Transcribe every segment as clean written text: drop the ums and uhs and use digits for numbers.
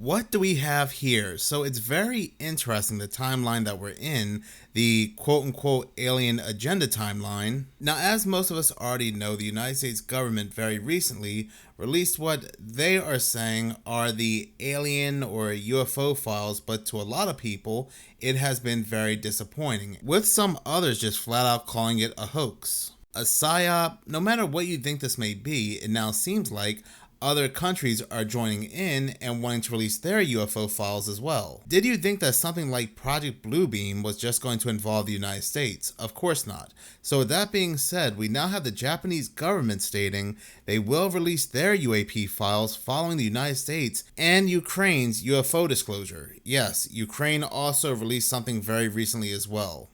What do we have here? So it's very interesting the timeline that we're in, the quote unquote alien agenda timeline. Now, as most of us already know, the United States government very recently released what they are saying are the alien or UFO files, but to a lot of people, it has been very disappointing, with some others just flat out calling it a hoax. A psyop. No matter what you think this may be, it now seems like other countries are joining in and wanting to release their UFO files as well. Did you think that something like Project Bluebeam was just going to involve the United States? Of course not. So with that being said, we now have the Japanese government stating they will release their UAP files following the United States and Ukraine's UFO disclosure. Yes, Ukraine also released something very recently as well.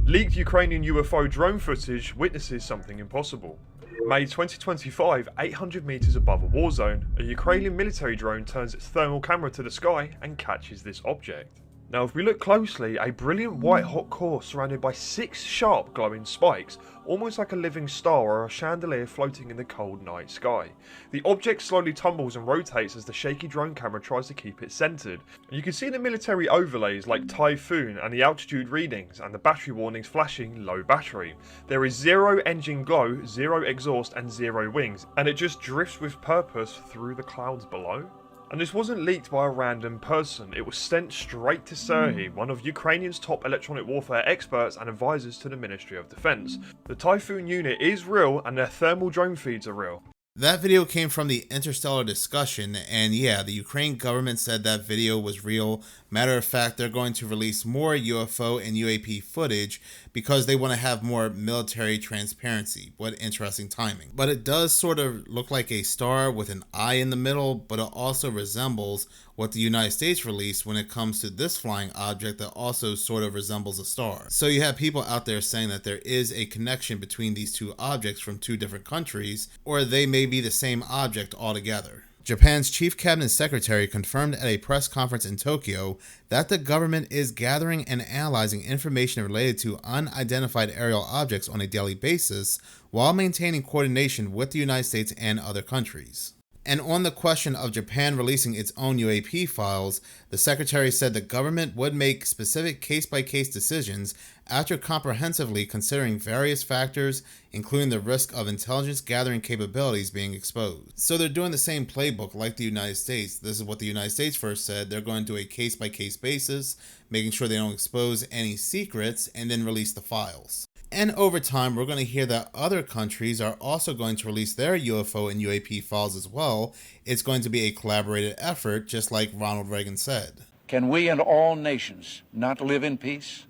Leaked Ukrainian UFO drone footage witnesses something impossible. May 2025, 800 meters above a war zone, a Ukrainian military drone turns its thermal camera to the sky and catches this object. Now if we look closely, a brilliant white hot core surrounded by 6 sharp glowing spikes, almost like a living star or a chandelier floating in the cold night sky. The object slowly tumbles and rotates as the shaky drone camera tries to keep it centered. You can see the military overlays like Typhoon and the altitude readings and the battery warnings flashing low battery. There is 0 engine glow, 0 exhaust and 0 wings, and it just drifts with purpose through the clouds below. And this wasn't leaked by a random person, it was sent straight to Serhiy, one of Ukrainian's top electronic warfare experts and advisors to the Ministry of Defense. The Typhoon unit is real and their thermal drone feeds are real. That video came from the Interstellar Discussion, and yeah, the Ukraine government said that video was real. Matter of fact, they're going to release more UFO and UAP footage because they want to have more military transparency. What interesting timing. But it does sort of look like a star with an eye in the middle, but it also resembles what the United States released when it comes to this flying object that also sort of resembles a star. So you have people out there saying that there is a connection between these two objects from two different countries, or they may be the same object altogether. Japan's chief cabinet secretary confirmed at a press conference in Tokyo that the government is gathering and analyzing information related to unidentified aerial objects on a daily basis while maintaining coordination with the United States and other countries. And on the question of Japan releasing its own UAP files, the secretary said the government would make specific case-by-case decisions after comprehensively considering various factors, including the risk of intelligence gathering capabilities being exposed. So they're doing the same playbook like the United States. This is what the United States first said. They're going to do a case-by-case basis, making sure they don't expose any secrets, and then release the files. And over time, we're going to hear that other countries are also going to release their UFO and UAP files as well. It's going to be a collaborated effort, just like Ronald Reagan said. Can we and all nations not live in peace?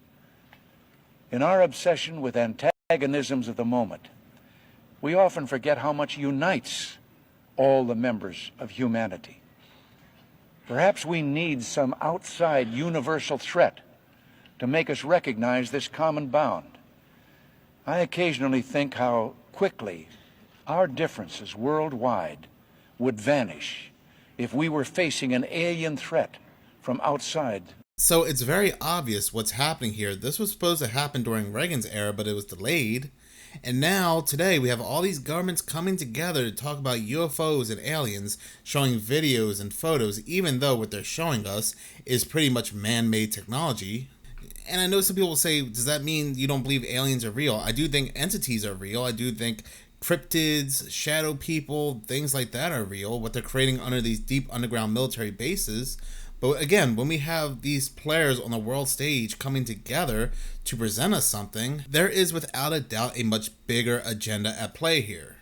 In our obsession with antagonisms of the moment, we often forget how much unites all the members of humanity. Perhaps we need some outside universal threat to make us recognize this common bound. I occasionally think how quickly our differences worldwide would vanish if we were facing an alien threat from outside. So it's very obvious what's happening here. This was supposed to happen during Reagan's era, but it was delayed. And now, today, we have all these governments coming together to talk about UFOs and aliens, showing videos and photos, even though what they're showing us is pretty much man-made technology. And I know some people will say, does that mean you don't believe aliens are real? I do think entities are real. I do think cryptids, shadow people, things like that are real, what they're creating under these deep underground military bases. But again, when we have these players on the world stage coming together to present us something, there is without a doubt a much bigger agenda at play here.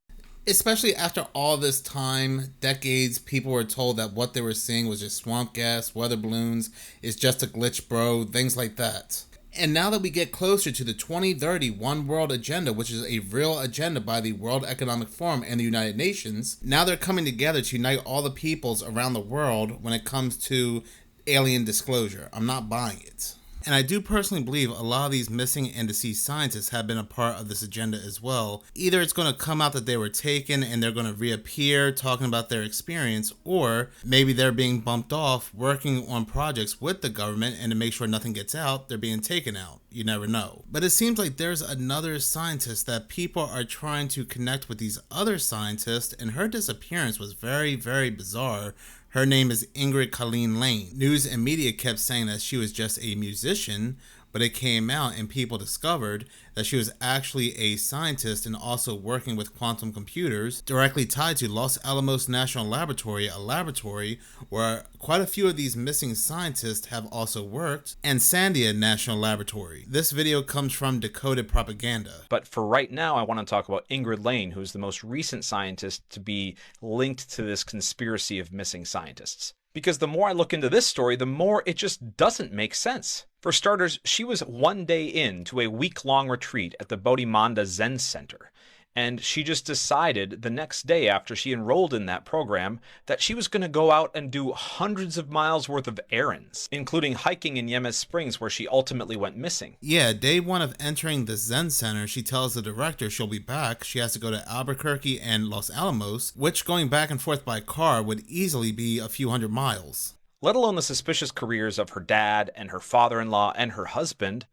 Especially after all this time, decades, people were told that what they were seeing was just swamp gas, weather balloons, it's just a glitch, bro, things like that. And now that we get closer to the 2030 One World Agenda, which is a real agenda by the World Economic Forum and the United Nations, now they're coming together to unite all the peoples around the world when it comes to alien disclosure. I'm not buying it. And I do personally believe a lot of these missing and deceased scientists have been a part of this agenda as well. Either it's going to come out that they were taken and they're going to reappear talking about their experience, or maybe they're being bumped off working on projects with the government, and to make sure nothing gets out, they're being taken out. You never know. But it seems like there's another scientist that people are trying to connect with these other scientists, and her disappearance was very, very bizarre. Her name is Ingrid Colleen Lane. News and media kept saying that she was just a musician, but it came out and people discovered that she was actually a scientist and also working with quantum computers directly tied to Los Alamos National Laboratory, a laboratory where quite a few of these missing scientists have also worked, and Sandia National Laboratory. This video comes from Decoded Propaganda. But for right now, I want to talk about Ingrid Lane, who's the most recent scientist to be linked to this conspiracy of missing scientists. Because the more I look into this story, the more it just doesn't make sense. For starters, she was one day into a week-long retreat at the Bodhimanda Zen Center, and she just decided the next day after she enrolled in that program that she was going to go out and do hundreds of miles worth of errands, including hiking in Yemes Springs where she ultimately went missing. Yeah, day one of entering the Zen Center, she tells the director she'll be back. She has to go to Albuquerque and Los Alamos, which going back and forth by car would easily be a few hundred miles. Let alone the suspicious careers of her dad and her father-in-law and her husband,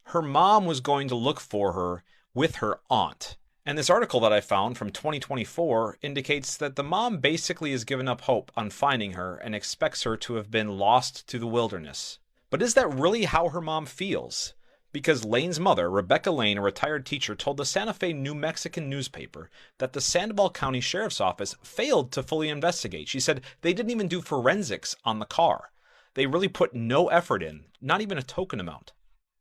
her mom was going to look for her with her aunt. And this article that I found from 2024 indicates that the mom basically has given up hope on finding her and expects her to have been lost to the wilderness. But is that really how her mom feels? Because Lane's mother, Rebecca Lane, a retired teacher, told the Santa Fe New Mexican newspaper that the Sandoval County Sheriff's Office failed to fully investigate. She said they didn't even do forensics on the car. They really put no effort in, not even a token amount.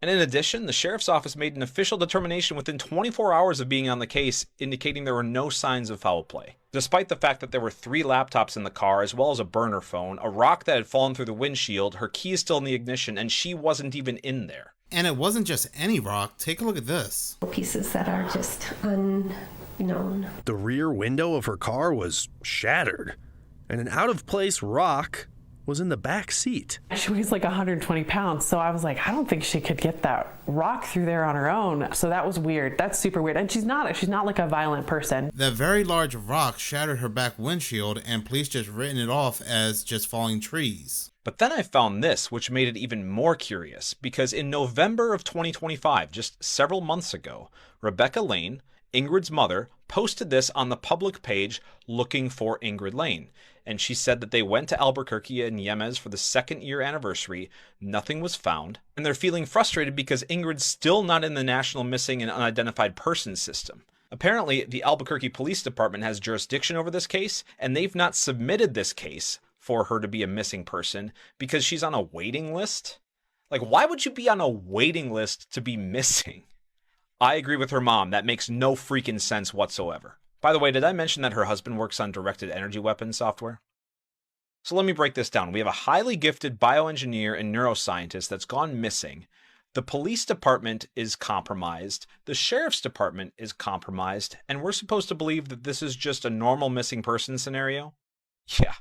And in addition, the Sheriff's Office made an official determination within 24 hours of being on the case, indicating there were no signs of foul play. Despite the fact that there were 3 laptops in the car, as well as a burner phone, a rock that had fallen through the windshield, her key is still in the ignition, and she wasn't even in there. And it wasn't just any rock. Take a look at this. Pieces that are just unknown. The rear window of her car was shattered, and an out-of-place rock was in the back seat. She weighs like 120 pounds, so I was like, I don't think she could get that rock through there on her own. So that was weird. That's super weird. And she's not like a violent person. That very large rock shattered her back windshield, and police just written it off as just falling trees. But then I found this, which made it even more curious, because in November of 2025, just several months ago, Rebecca Lane, Ingrid's mother, posted this on the public page looking for Ingrid Lane. And she said that they went to Albuquerque and Yemes for the 2nd year anniversary. Nothing was found. And they're feeling frustrated because Ingrid's still not in the National Missing and Unidentified Persons system. Apparently, the Albuquerque Police Department has jurisdiction over this case, and they've not submitted this case for her to be a missing person because she's on a waiting list. Like, why would you be on a waiting list to be missing? I agree with her mom. That makes no freaking sense whatsoever. By the way, did I mention that her husband works on directed energy weapons software? So let me break this down. We have a highly gifted bioengineer and neuroscientist that's gone missing. The police department is compromised. The sheriff's department is compromised. And we're supposed to believe that this is just a normal missing person scenario? Yeah.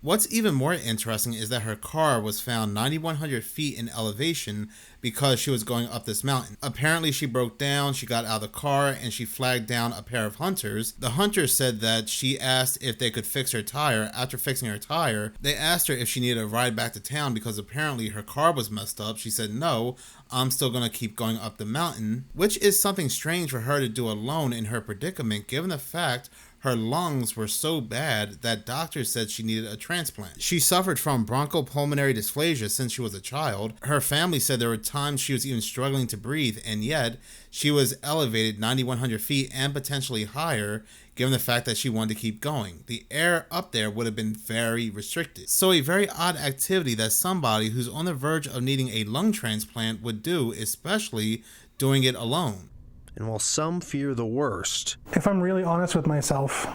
What's even more interesting is that her car was found 9,100 feet in elevation because she was going up this mountain. Apparently she broke down, she got out of the car, and she flagged down a pair of hunters. The hunters said that she asked if they could fix her tire. After fixing her tire, they asked her if she needed a ride back to town because apparently her car was messed up. She said, no, I'm still going to keep going up the mountain, which is something strange for her to do alone in her predicament, given the fact her lungs were so bad that doctors said she needed a transplant. She suffered from bronchopulmonary dysplasia since she was a child. Her family said there were times she was even struggling to breathe, and yet she was elevated 9,100 feet and potentially higher, given the fact that she wanted to keep going. The air up there would have been very restricted. So a very odd activity that somebody who's on the verge of needing a lung transplant would do, especially doing it alone. And while some fear the worst, if I'm really honest with myself,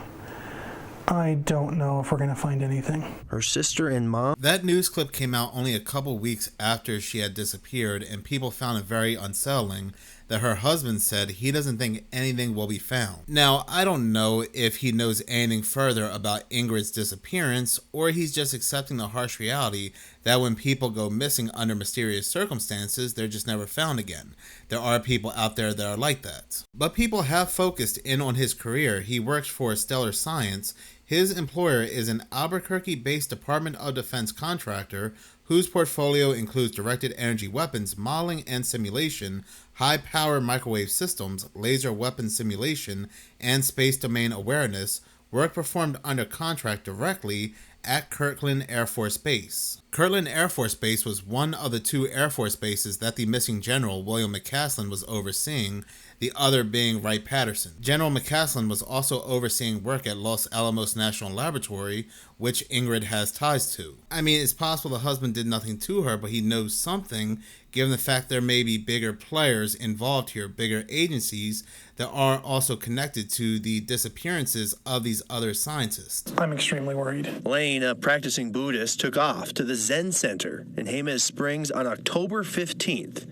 I don't know if we're going to find anything. her sister and mom That news clip came out only a couple weeks after she had disappeared, and people found it very unsettling that her husband said he doesn't think anything will be found. Now, I don't know if he knows anything further about Ingrid's disappearance, or he's just accepting the harsh reality that when people go missing under mysterious circumstances, they're just never found again. There are people out there that are like that. But people have focused in on his career. He works for Stellar Science. His employer is an Albuquerque-based Department of Defense contractor whose portfolio includes directed energy weapons, modeling and simulation, high-power microwave systems, laser weapon simulation, and space domain awareness, work performed under contract directly at Kirtland Air Force Base. Kirtland Air Force Base was one of the 2 Air Force bases that the missing General William McCaslin was overseeing, the other being Wright-Patterson. General McCaslin was also overseeing work at Los Alamos National Laboratory, which Ingrid has ties to. I mean, it's possible the husband did nothing to her, but he knows something, given the fact there may be bigger players involved here, bigger agencies that are also connected to the disappearances of these other scientists. I'm extremely worried. Lane, a practicing Buddhist, took off to the Zen Center in Jemez Springs on October 15th.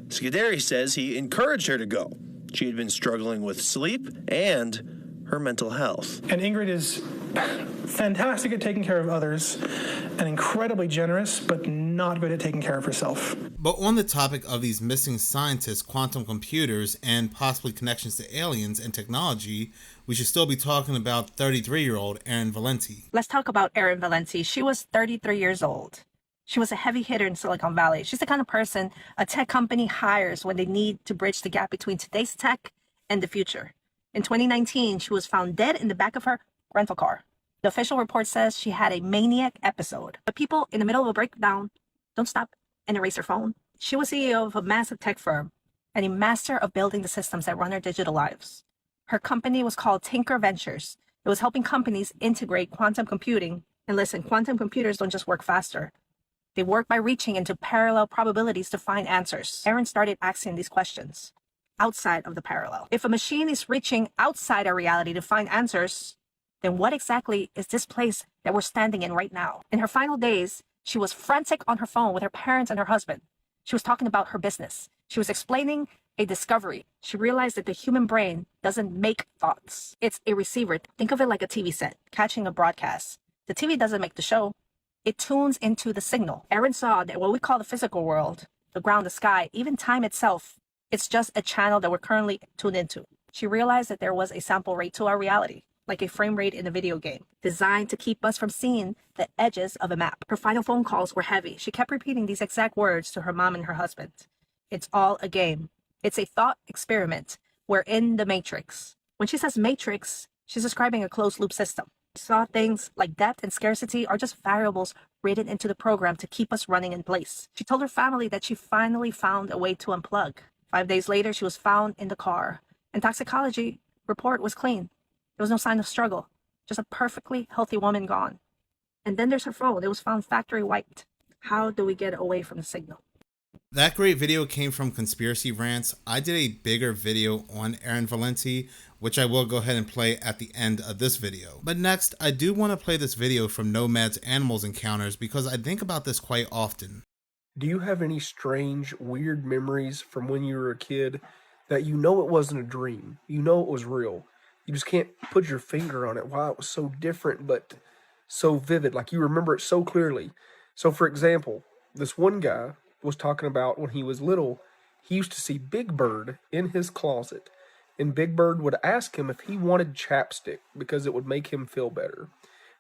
Scuderi says he encouraged her to go. She had been struggling with sleep and her mental health. And Ingrid is fantastic at taking care of others and incredibly generous, but not good at taking care of herself. But on the topic of these missing scientists, quantum computers, and possibly connections to aliens and technology, we should still be talking about 33-year-old Erin Valenti. Let's talk about Erin Valenti. She was 33 years old. She was a heavy hitter in Silicon Valley. She's the kind of person a tech company hires when they need to bridge the gap between today's tech and the future. In 2019, she was found dead in the back of her rental car. The official report says she had a maniac episode. But people in the middle of a breakdown don't stop and erase their phone. She was CEO of a massive tech firm and a master of building the systems that run our digital lives. Her company was called Tinker Ventures. It was helping companies integrate quantum computing. And listen, quantum computers don't just work faster. They work by reaching into parallel probabilities to find answers. Erin started asking these questions outside of the parallel. If a machine is reaching outside our reality to find answers, then what exactly is this place that we're standing in right now? In her final days, she was frantic on her phone with her parents and her husband. She was talking about her business. She was explaining a discovery. She realized that the human brain doesn't make thoughts. It's a receiver. Think of it like a TV set, catching a broadcast. The TV doesn't make the show. It tunes into the signal. Erin saw that what we call the physical world, the ground, the sky, even time itself, it's just a channel that we're currently tuned into. She realized that there was a sample rate to our reality, like a frame rate in a video game, designed to keep us from seeing the edges of a map. Her final phone calls were heavy. She kept repeating these exact words to her mom and her husband. It's all a game. It's a thought experiment. We're in the matrix. When she says matrix, she's describing a closed loop system. She saw things like depth and scarcity are just variables written into the program to keep us running in place. She told her family that she finally found a way to unplug. 5 days later, she was found in the car. And toxicology report was clean. There was no sign of struggle, just a perfectly healthy woman gone. And then there's her phone. It was found factory wiped. How do we get away from the signal? That great video came from Conspiracy Rants. I did a bigger video on Erin Valenti, which I will go ahead and play at the end of this video. But next, I do want to play this video from Nomad's Animals Encounters because I think about this quite often. Do you have any strange, weird memories from when you were a kid that you know it wasn't a dream? You know it was real. You just can't put your finger on it, why it was so different but so vivid, like you remember it so clearly. So for example, this one guy was talking about when he was little, he used to see Big Bird in his closet, and Big Bird would ask him if he wanted chapstick because it would make him feel better.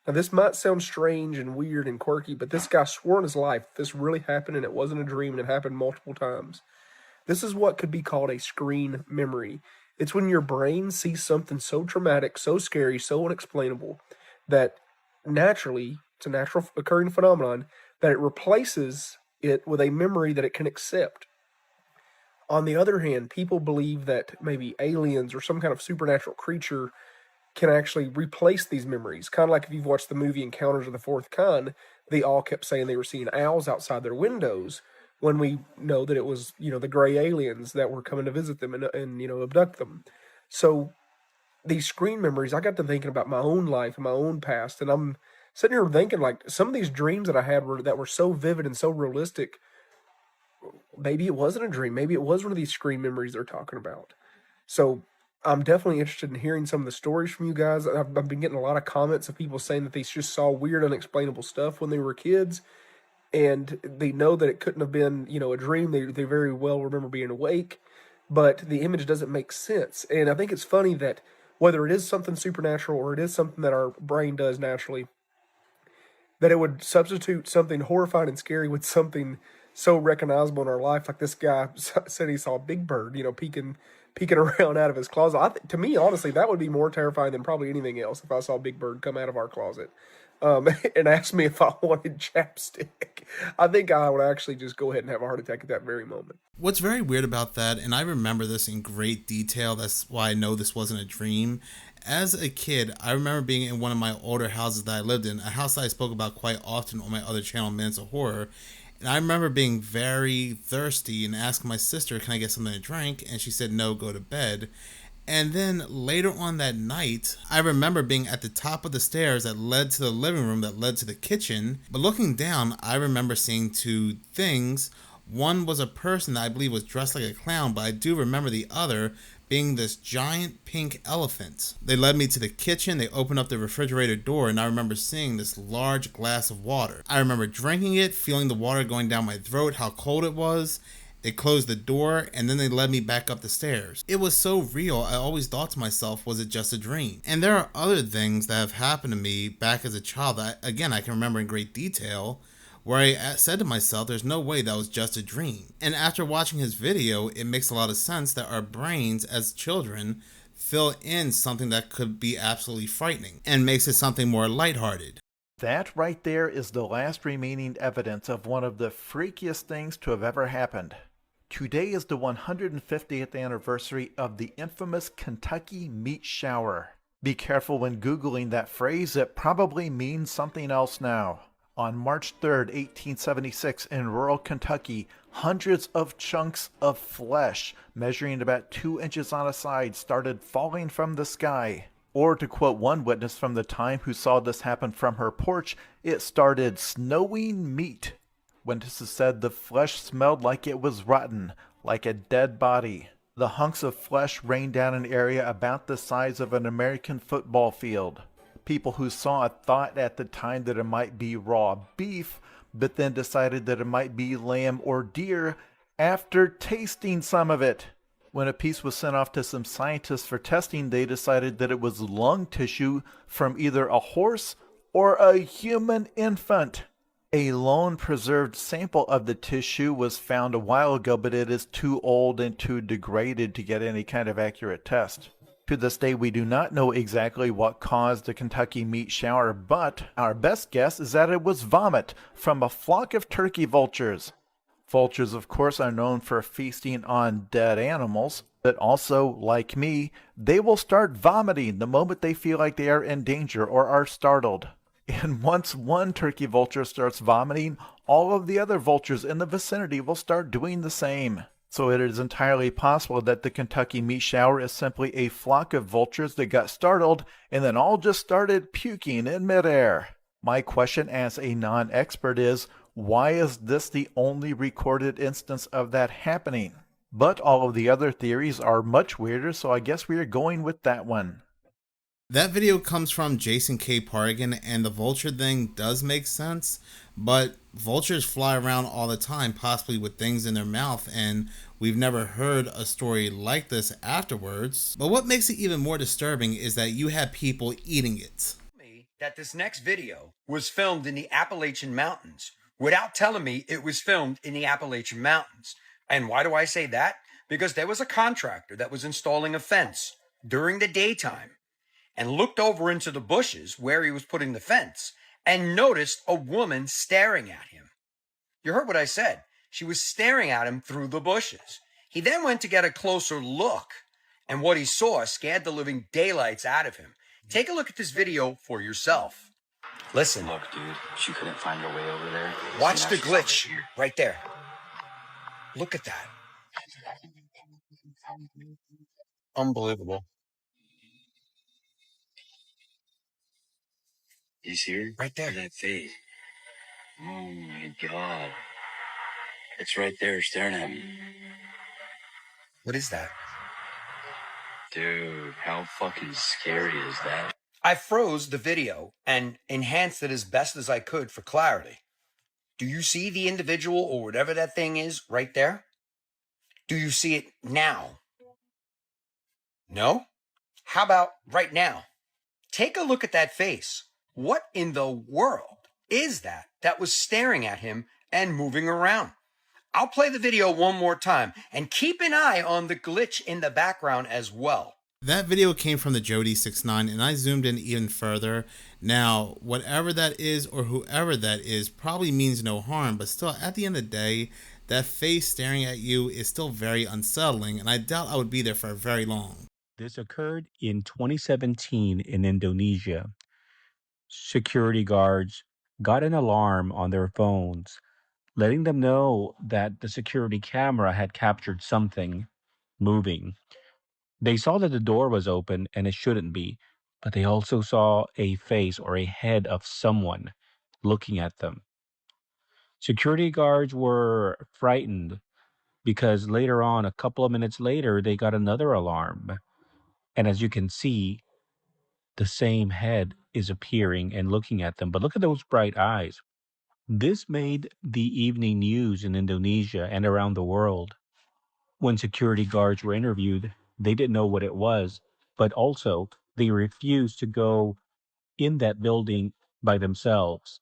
Now this might sound strange and weird and quirky, but this guy swore on his life this really happened and it wasn't a dream and it happened multiple times. This is what could be called a screen memory. It's when your brain sees something so traumatic, so scary, so unexplainable that naturally, it's a natural occurring phenomenon, that it replaces it with a memory that it can accept. On the other hand, people believe that maybe aliens or some kind of supernatural creature can actually replace these memories. Kind of like if you've watched the movie Encounters of the Fourth Kind, they all kept saying they were seeing owls outside their windows when we know that it was, the gray aliens that were coming to visit them and abduct them. So these screen memories, I got to thinking about my own life and my own past, and I'm sitting here thinking like some of these dreams that I had that were so vivid and so realistic, maybe it wasn't a dream. Maybe it was one of these screen memories they're talking about. So I'm definitely interested in hearing some of the stories from you guys. I've been getting a lot of comments of people saying that they just saw weird, unexplainable stuff when they were kids, and they know that it couldn't have been, a dream. They very well remember being awake, but the image doesn't make sense. And I think it's funny that whether it is something supernatural or it is something that our brain does naturally, that it would substitute something horrifying and scary with something so recognizable in our life. Like this guy said he saw Big Bird, peeking around out of his closet. To me, honestly, that would be more terrifying than probably anything else if I saw Big Bird come out of our closet. and asked me if I wanted chapstick, I think I would actually just go ahead and have a heart attack at that very moment. What's very weird about that, and I remember this in great detail, that's why I know this wasn't a dream. As a kid, I remember being in one of my older houses that I lived in, a house that I spoke about quite often on my other channel, Minutes of Horror. And I remember being very thirsty and asking my sister, can I get something to drink? And she said, no, go to bed. And then later on that night, I remember being at the top of the stairs that led to the living room that led to the kitchen. But looking down, I remember seeing two things. One was a person that I believe was dressed like a clown, but I do remember the other being this giant pink elephant. They led me to the kitchen, they opened up the refrigerator door, and I remember seeing this large glass of water. I remember drinking it, feeling the water going down my throat, how cold it was. They closed the door, and then they led me back up the stairs. It was so real, I always thought to myself, was it just a dream? And there are other things that have happened to me back as a child that, again, I can remember in great detail, where I said to myself, there's no way that was just a dream. And after watching his video, it makes a lot of sense that our brains as children fill in something that could be absolutely frightening and makes it something more lighthearted. That right there is the last remaining evidence of one of the freakiest things to have ever happened. Today is the 150th anniversary of the infamous Kentucky meat shower. Be careful when Googling that phrase, it probably means something else now. On March 3rd, 1876, in rural Kentucky, hundreds of chunks of flesh measuring about 2 inches on a side started falling from the sky. Or to quote one witness from the time who saw this happen from her porch, it started snowing meat. Witnesses said the flesh smelled like it was rotten, like a dead body. The hunks of flesh rained down an area about the size of an American football field. People who saw it thought at the time that it might be raw beef, but then decided that it might be lamb or deer after tasting some of it. When a piece was sent off to some scientists for testing, they decided that it was lung tissue from either a horse or a human infant. A lone preserved sample of the tissue was found a while ago, but it is too old and too degraded to get any kind of accurate test. To this day, we do not know exactly what caused the Kentucky meat shower, but our best guess is that it was vomit from a flock of turkey vultures. Vultures, of course, are known for feasting on dead animals, but also, like me, they will start vomiting the moment they feel like they are in danger or are startled. And once one turkey vulture starts vomiting, all of the other vultures in the vicinity will start doing the same. So it is entirely possible that the Kentucky meat shower is simply a flock of vultures that got startled and then all just started puking in midair. My question as a non-expert is, why is this the only recorded instance of that happening? But all of the other theories are much weirder, so I guess we are going with that one. That video comes from Jason K. Pargan, and the vulture thing does make sense, but vultures fly around all the time, possibly with things in their mouth, and we've never heard a story like this afterwards. But what makes it even more disturbing is that you have people eating it. That this next video was filmed in the Appalachian Mountains without telling me it was filmed in the Appalachian Mountains. And why do I say that? Because there was a contractor that was installing a fence during the daytime and looked over into the bushes where he was putting the fence and noticed a woman staring at him. You heard what I said. She was staring at him through the bushes. He then went to get a closer look, and what he saw scared the living daylights out of him. Take a look at this video for yourself. Listen. Look, dude, she couldn't find her way over there. Watch the glitch right there. Look at that. Unbelievable. You see her? Right there. That face. Oh my God. It's right there staring at me. What is that? Dude, how fucking scary is that? I froze the video and enhanced it as best as I could for clarity. Do you see the individual or whatever that thing is right there? Do you see it now? No? How about right now? Take a look at that face. What in the world is that was staring at him and moving around? I'll play the video one more time and keep an eye on the glitch in the background as well. That video came from the Jody69, and I zoomed in even further. Now, whatever that is or whoever that is probably means no harm, but still, at the end of the day, that face staring at you is still very unsettling, and I doubt I would be there for very long. This occurred in 2017 in Indonesia. Security guards got an alarm on their phones, letting them know that the security camera had captured something moving. They saw that the door was open and it shouldn't be, but they also saw a face or a head of someone looking at them. Security guards were frightened because later on, a couple of minutes later, they got another alarm. And as you can see, the same head is appearing and looking at them. But look at those bright eyes. This made the evening news in Indonesia and around the world. When security guards were interviewed, they didn't know what it was, but also they refused to go in that building by themselves.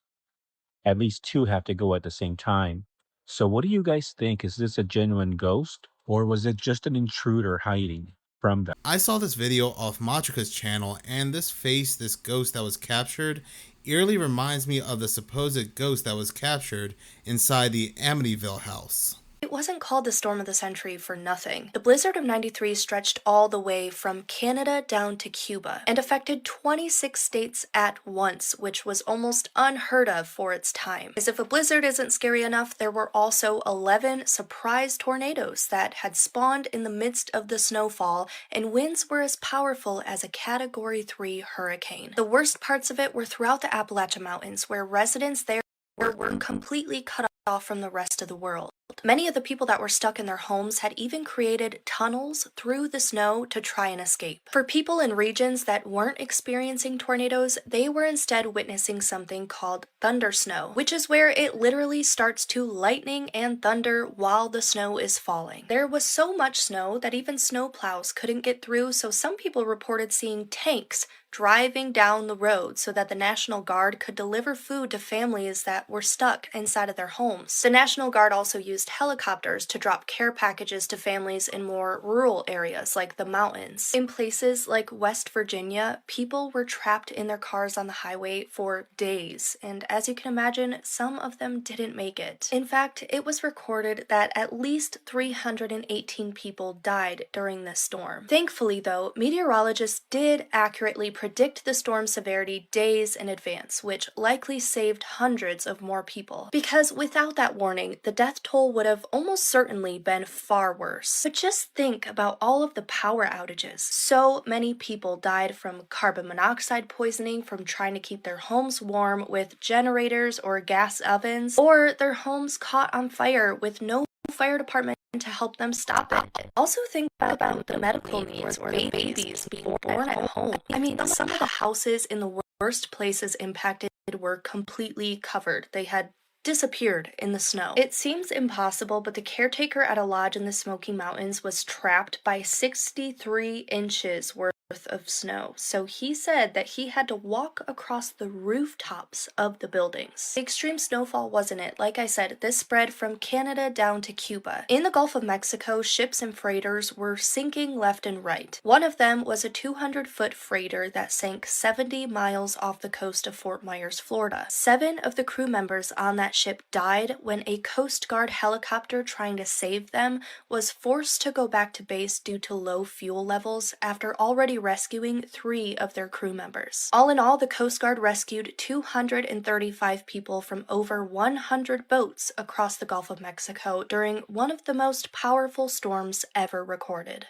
At least two have to go at the same time. So what do you guys think? Is this a genuine ghost, or was it just an intruder hiding from them? I saw this video off Matrika's channel, and this face, this ghost that was captured, eerily reminds me of the supposed ghost that was captured inside the Amityville house. It wasn't called the storm of the century for nothing. The blizzard of '93 stretched all the way from Canada down to Cuba and affected 26 states at once, which was almost unheard of for its time. As if a blizzard isn't scary enough, there were also 11 surprise tornadoes that had spawned in the midst of the snowfall, and winds were as powerful as a Category 3 hurricane. The worst parts of it were throughout the Appalachian Mountains, where residents there were completely cut off from the rest of the world. Many of the people that were stuck in their homes had even created tunnels through the snow to try and escape. For people in regions that weren't experiencing tornadoes, they were instead witnessing something called thunder snow, which is where it literally starts to lightning and thunder while the snow is falling. There was so much snow that even snowplows couldn't get through, so some people reported seeing tanks driving down the road so that the National Guard could deliver food to families that were stuck inside of their homes. The National Guard also used helicopters to drop care packages to families in more rural areas like the mountains. In places like West Virginia, people were trapped in their cars on the highway for days, and as you can imagine, some of them didn't make it. In fact, it was recorded that at least 318 people died during this storm. Thankfully, though, meteorologists did accurately predict the storm severity days in advance, which likely saved hundreds of more people. Because without that warning, the death toll would have almost certainly been far worse. But just think about all of the power outages. So many people died from carbon monoxide poisoning from trying to keep their homes warm with generators or gas ovens, or their homes caught on fire with no fire department to help them stop it. Also think about the medical needs or the babies being born at home. I mean, some of the houses in the worst places impacted were completely covered. They had disappeared in the snow. It seems impossible, but the caretaker at a lodge in the Smoky Mountains was trapped by 63 inches worth of snow. So he said that he had to walk across the rooftops of the buildings. The extreme snowfall wasn't it. Like I said, this spread from Canada down to Cuba. In the Gulf of Mexico, ships and freighters were sinking left and right. One of them was a 200-foot freighter that sank 70 miles off the coast of Fort Myers, Florida. 7 of the crew members on that ship died when a Coast Guard helicopter trying to save them was forced to go back to base due to low fuel levels after already rescuing 3 of their crew members. All in all, the Coast Guard rescued 235 people from over 100 boats across the Gulf of Mexico during one of the most powerful storms ever recorded.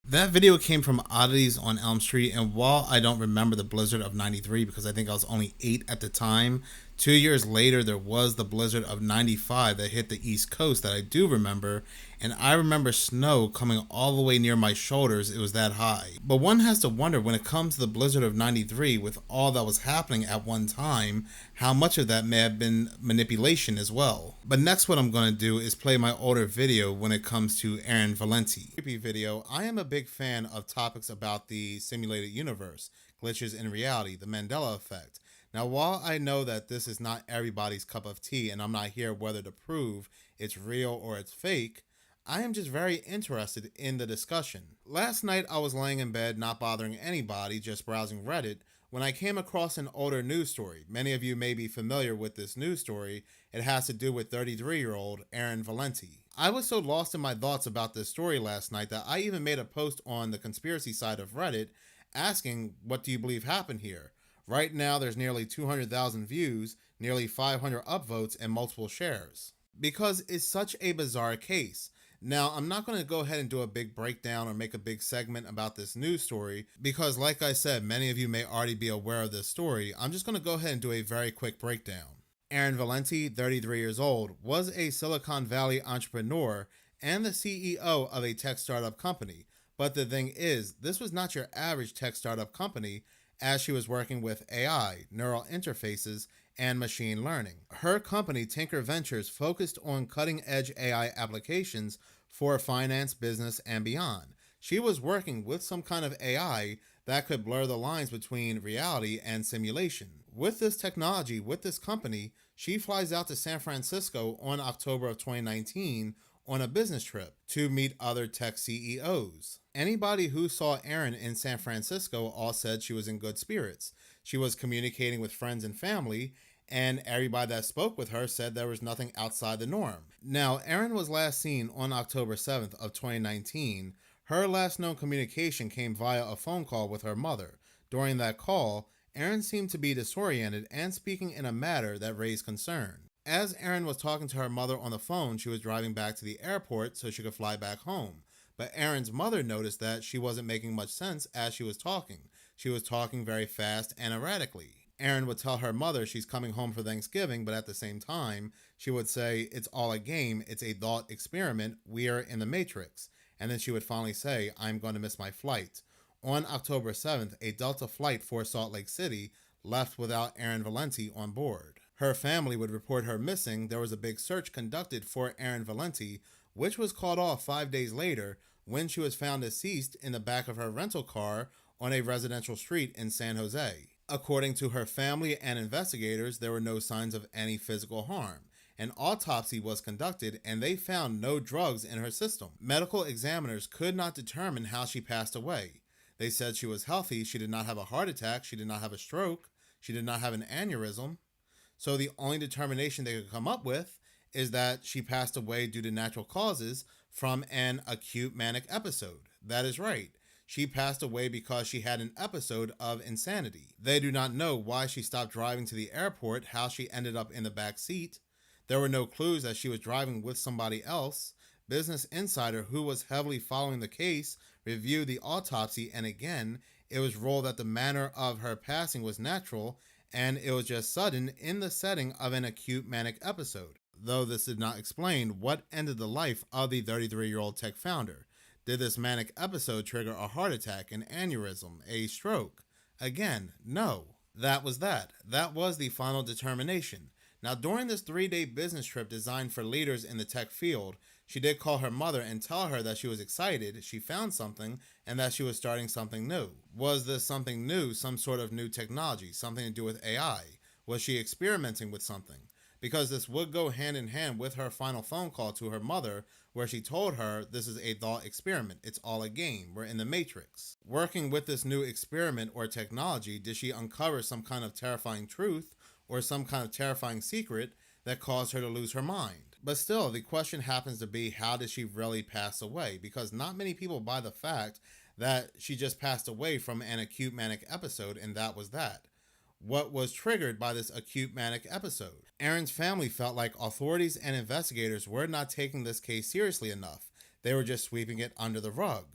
That video came from Oddities on Elm Street, and while I don't remember the blizzard of '93 because I think I was only 8 at the time, 2 years later there was the blizzard of '95 that hit the East Coast that I do remember, and I remember snow coming all the way near my shoulders. It was that high. But one has to wonder, when it comes to the blizzard of '93, with all that was happening at one time, how much of that may have been manipulation as well. But next, what I'm going to do is play my older video when it comes to Aaron Valenti. Creepy video. I am a big fan of topics about the simulated universe, glitches in reality, the Mandela effect. Now, while I know that this is not everybody's cup of tea and I'm not here whether to prove it's real or it's fake, I am just very interested in the discussion. Last night I was laying in bed not bothering anybody, just browsing Reddit, when I came across an older news story. Many of you may be familiar with this news story. It has to do with 33-year-old Erin Valenti. I was so lost in my thoughts about this story last night that I even made a post on the conspiracy side of Reddit asking, what do you believe happened here? Right now there's nearly 200,000 views, nearly 500 upvotes, and multiple shares. Because it's such a bizarre case. Now, I'm not going to go ahead and do a big breakdown or make a big segment about this news story because, like I said, many of you may already be aware of this story. I'm just going to go ahead and do a very quick breakdown. Erin Valenti, 33 years old, was a Silicon Valley entrepreneur and the CEO of a tech startup company. But the thing is, this was not your average tech startup company, as she was working with AI, neural interfaces, and machine learning. Her company, Tinker Ventures, focused on cutting-edge AI applications for finance, business, and beyond. She was working with some kind of AI that could blur the lines between reality and simulation. With this technology, with this company, she flies out to San Francisco on October of 2019 on a business trip to meet other tech CEOs. Anybody who saw Erin in San Francisco all said she was in good spirits. She was communicating with friends and family, and everybody that spoke with her said there was nothing outside the norm. Now, Erin was last seen on October 7th of 2019. Her last known communication came via a phone call with her mother. During that call, Erin seemed to be disoriented and speaking in a manner that raised concern. As Erin was talking to her mother on the phone, she was driving back to the airport so she could fly back home. But Erin's mother noticed that she wasn't making much sense as she was talking. She was talking very fast and erratically. Erin would tell her mother she's coming home for Thanksgiving, but at the same time, she would say, it's all a game, it's a thought experiment, we are in the Matrix. And then she would finally say, I'm going to miss my flight. On October 7th, a Delta flight for Salt Lake City left without Erin Valenti on board. Her family would report her missing. There was a big search conducted for Erin Valenti, which was called off 5 days later when she was found deceased in the back of her rental car on a residential street in San Jose. According to her family and investigators, there were no signs of any physical harm. An autopsy was conducted and they found no drugs in her system. Medical examiners could not determine how she passed away. They said she was healthy, she did not have a heart attack, she did not have a stroke, she did not have an aneurysm. So the only determination they could come up with is that she passed away due to natural causes from an acute manic episode. That is right. She passed away because she had an episode of insanity. They do not know why she stopped driving to the airport, how she ended up in the back seat. There were no clues that she was driving with somebody else. Business Insider, who was heavily following the case, reviewed the autopsy, and again, it was ruled that the manner of her passing was natural and it was just sudden in the setting of an acute manic episode. Though this did not explain what ended the life of the 33-year-old tech founder. Did this manic episode trigger a heart attack, an aneurysm, a stroke? Again, no. That was that. That was the final determination. Now, during this 3-day business trip designed for leaders in the tech field, she did call her mother and tell her that she was excited, she found something, and that she was starting something new. Was this something new, some sort of new technology, something to do with AI? Was she experimenting with something? Because this would go hand in hand with her final phone call to her mother, where she told her this is a thought experiment. It's all a game. We're in the Matrix. Working with this new experiment or technology, did she uncover some kind of terrifying truth or some kind of terrifying secret that caused her to lose her mind? But still, the question happens to be, how did she really pass away? Because not many people buy the fact that she just passed away from an acute manic episode, and that was that. What was triggered by this acute manic episode? Erin's family felt like authorities and investigators were not taking this case seriously enough. They were just sweeping it under the rug.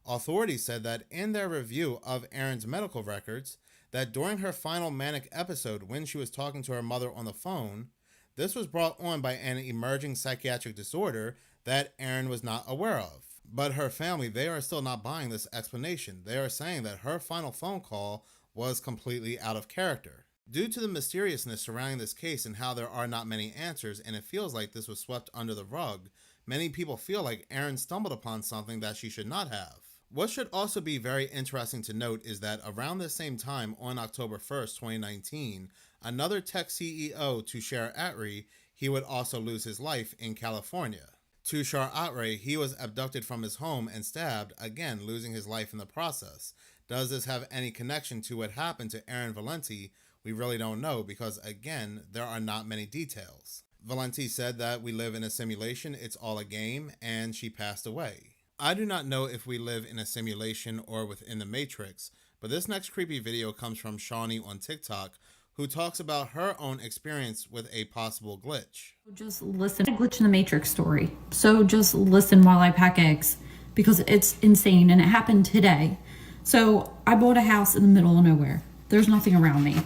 Authorities said that in their review of Erin's medical records, that during her final manic episode when she was talking to her mother on the phone, this was brought on by an emerging psychiatric disorder that Erin was not aware of. But her family, they are still not buying this explanation. They are saying that her final phone call was completely out of character. Due to the mysteriousness surrounding this case and how there are not many answers, and it feels like this was swept under the rug, many people feel like Erin stumbled upon something that she should not have. What should also be very interesting to note is that around the same time, on October 1st, 2019, another tech CEO, Tushar Atri, he would also lose his life in California. Tushar Atre, he was abducted from his home and stabbed, again losing his life in the process. Does this have any connection to what happened to Erin Valenti? We really don't know because, again, there are not many details. Valenti said that we live in a simulation, it's all a game, and she passed away. I do not know if we live in a simulation or within the Matrix, but this next creepy video comes from Shawnee on TikTok, who talks about her own experience with a possible glitch. Just listen. A glitch in the Matrix story. So just listen while I pack eggs because it's insane and it happened today. So I bought a house in the middle of nowhere. There's nothing around me.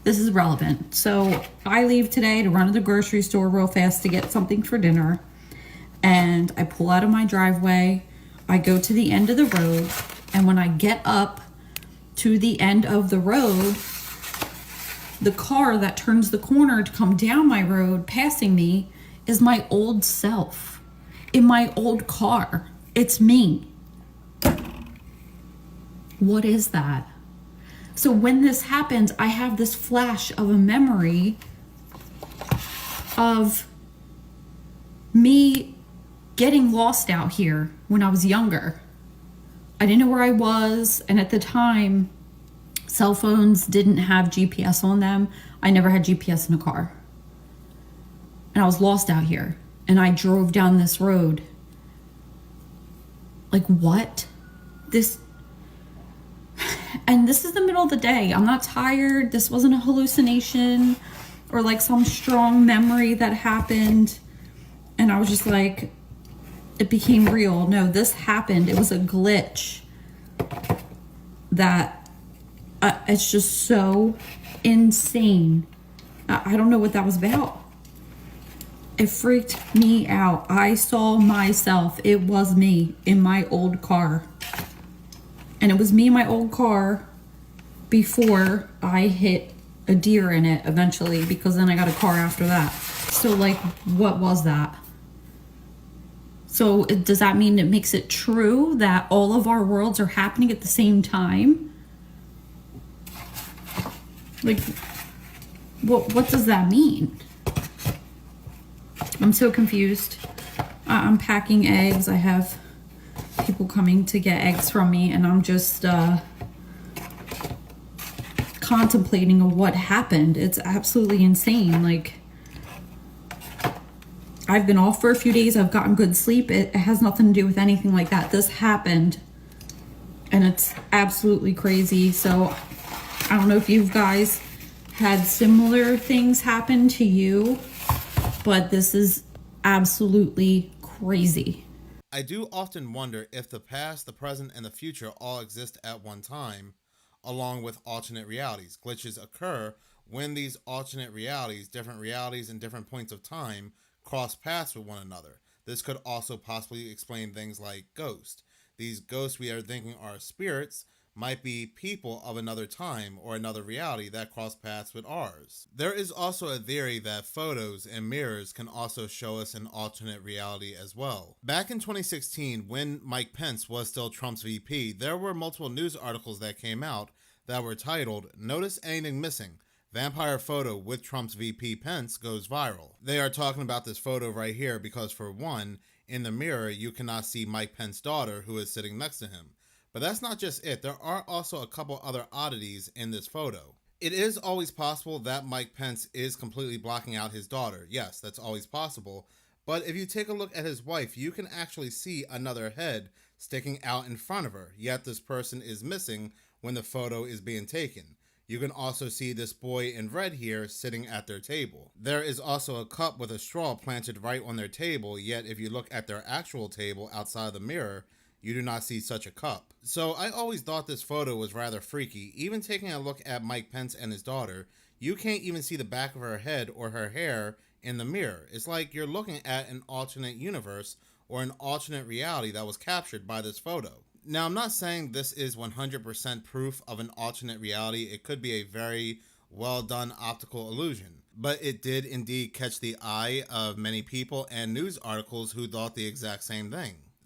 This is relevant. So I leave today to run to the grocery store real fast to get something for dinner. And I pull out of my driveway. I go to the end of the road. And when I get up to the end of the road, the car that turns the corner to come down my road passing me is my old self in my old car. It's me. What is that? So when this happens, I have this flash of a memory of me getting lost out here when I was younger. I didn't know where I was, and at the time, cell phones didn't have GPS on them. I never had GPS in a car. And I was lost out here. And I drove down this road. Like, what? And this is the middle of the day. I'm not tired. This wasn't a hallucination or like some strong memory that happened. And I was just like, it became real. No, this happened. It was a glitch that it's just so insane. I don't know what that was about. It freaked me out. I saw myself. It was me in my old car. And it was me in my old car before I hit a deer in it eventually, because then I got a car after that. So like, what was that? So does that mean it makes it true that all of our worlds are happening at the same time? Like, what does that mean? I'm so confused. I'm packing eggs. I have people coming to get eggs from me, and I'm just contemplating of what happened. It's absolutely insane. Like, I've been off for a few days. I've gotten good sleep. It has nothing to do with anything like that. This happened, and it's absolutely crazy. So I don't know if you guys had similar things happen to you, but this is absolutely crazy. I do often wonder if the past, the present, and the future all exist at one time, along with alternate realities. Glitches occur when these alternate realities, different realities and different points of time, cross paths with one another. This could also possibly explain things like ghosts. These ghosts we are thinking are spirits might be people of another time or another reality that cross paths with ours. There is also a theory that photos and mirrors can also show us an alternate reality as well. Back in 2016, when Mike Pence was still Trump's VP, there were multiple news articles that came out that were titled, "Notice Anything Missing? Vampire photo with Trump's VP Pence goes viral." They are talking about this photo right here because, for one, in the mirror you cannot see Mike Pence's daughter, who is sitting next to him. But that's not just it. There are also a couple other oddities in this photo. It is always possible that Mike Pence is completely blocking out his daughter. Yes, that's always possible. But if you take a look at his wife, you can actually see another head sticking out in front of her. Yet this person is missing when the photo is being taken. You can also see this boy in red here sitting at their table. There is also a cup with a straw planted right on their table, yet if you look at their actual table outside the mirror, you do not see such a cup. So I always thought this photo was rather freaky. Even taking a look at Mike Pence and his daughter, you can't even see the back of her head or her hair in the mirror. It's like you're looking at an alternate universe or an alternate reality that was captured by this photo. Now, I'm not saying this is 100% proof of an alternate reality. It could be a very well done optical illusion, but it did indeed catch the eye of many people and news articles who thought the exact same thing.